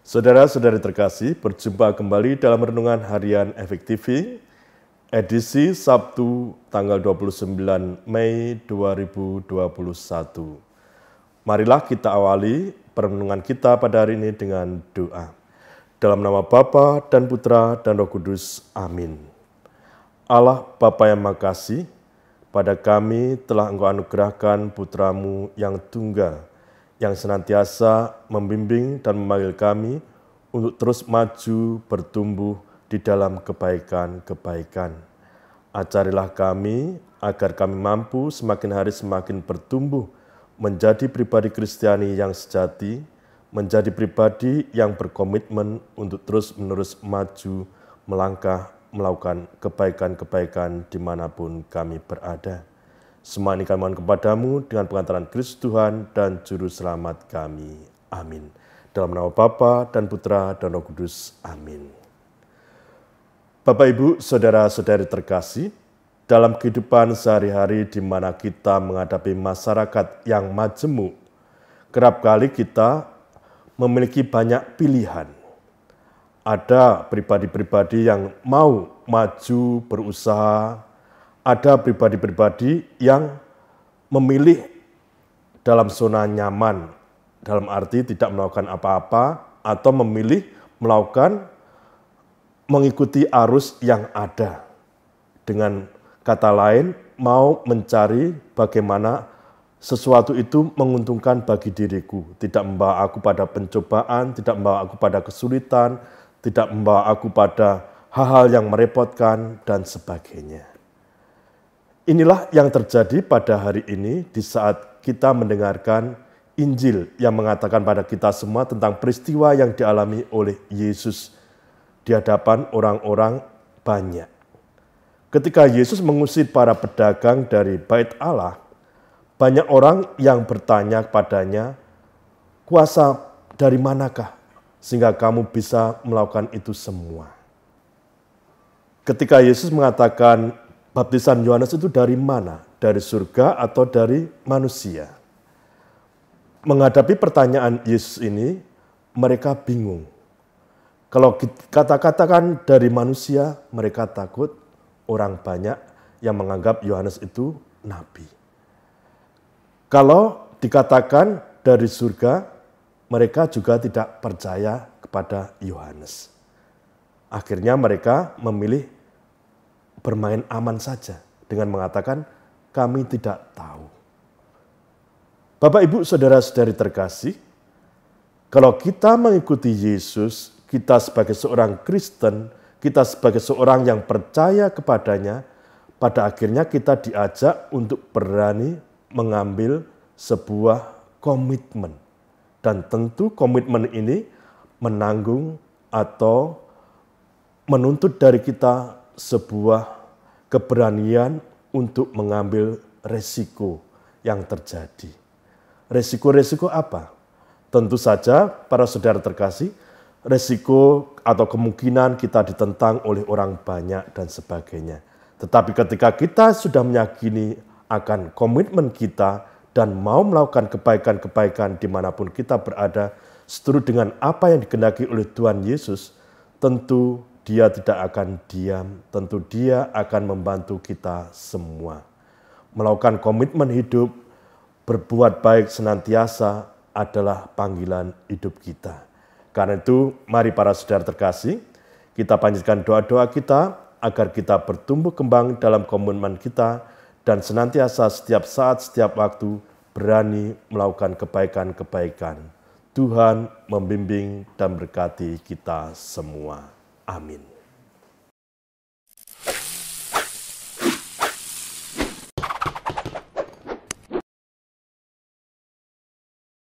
Saudara-saudari terkasih, berjumpa kembali dalam Renungan Harian FEK edisi Sabtu tanggal 29 Mei 2021. Marilah kita awali perenungan kita pada hari ini dengan doa. Dalam nama Bapa dan Putra dan Roh Kudus. Amin. Allah Bapa yang makasih, pada kami telah Engkau anugerahkan Putramu yang tunggal, yang senantiasa membimbing dan memanggil kami untuk terus maju bertumbuh di dalam kebaikan-kebaikan. Ajarilah kami agar kami mampu semakin hari semakin bertumbuh menjadi pribadi Kristiani yang sejati, menjadi pribadi yang berkomitmen untuk terus-menerus maju, melangkah, melakukan kebaikan-kebaikan dimanapun kami berada. Semua ini kami mohon kepadamu dengan pengantaran Kristus Tuhan dan Juru Selamat kami. Amin. Dalam nama Bapa dan Putra dan Roh Kudus. Amin. Bapak, Ibu, saudara-saudari terkasih, dalam kehidupan sehari-hari di mana kita menghadapi masyarakat yang majemuk, kerap kali kita memiliki banyak pilihan. Ada pribadi-pribadi yang mau maju berusaha, ada pribadi-pribadi yang memilih dalam zona nyaman, dalam arti tidak melakukan apa-apa, atau memilih mengikuti arus yang ada. Dengan kata lain, mau mencari bagaimana sesuatu itu menguntungkan bagi diriku, tidak membawa aku pada pencobaan, tidak membawa aku pada kesulitan, tidak membawa aku pada hal-hal yang merepotkan, dan sebagainya. Inilah yang terjadi pada hari ini di saat kita mendengarkan Injil yang mengatakan pada kita semua tentang peristiwa yang dialami oleh Yesus di hadapan orang-orang banyak. Ketika Yesus mengusir para pedagang dari Bait Allah, banyak orang yang bertanya kepadanya, "Kuasa dari manakah sehingga kamu bisa melakukan itu semua?" Ketika Yesus mengatakan, baptisan Yohanes itu dari mana? Dari surga atau dari manusia? Menghadapi pertanyaan Yesus ini, mereka bingung. Kalau kata-katakan dari manusia, mereka takut. Orang banyak yang menganggap Yohanes itu nabi. Kalau dikatakan dari surga, mereka juga tidak percaya kepada Yohanes. Akhirnya mereka memilih bermain aman saja dengan mengatakan kami tidak tahu. Bapak, Ibu, saudara-saudari terkasih, kalau kita mengikuti Yesus, kita sebagai seorang Kristen, kita sebagai seorang yang percaya kepadanya, pada akhirnya kita diajak untuk berani mengambil sebuah komitmen. Dan tentu komitmen ini menanggung atau menuntut dari kita sebuah keberanian untuk mengambil resiko yang terjadi. Resiko-resiko apa? Tentu saja para saudara terkasih, resiko atau kemungkinan kita ditentang oleh orang banyak dan sebagainya. Tetapi ketika kita sudah meyakini akan komitmen kita dan mau melakukan kebaikan-kebaikan dimanapun kita berada, seturut dengan apa yang dikehendaki oleh Tuhan Yesus, tentu Dia tidak akan diam, tentu Dia akan membantu kita semua. Melakukan komitmen hidup, berbuat baik senantiasa adalah panggilan hidup kita. Karena itu, mari para saudara terkasih, kita panjatkan doa-doa kita agar kita bertumbuh kembang dalam komitmen kita dan senantiasa setiap saat, setiap waktu berani melakukan kebaikan-kebaikan. Tuhan membimbing dan berkati kita semua. Amin.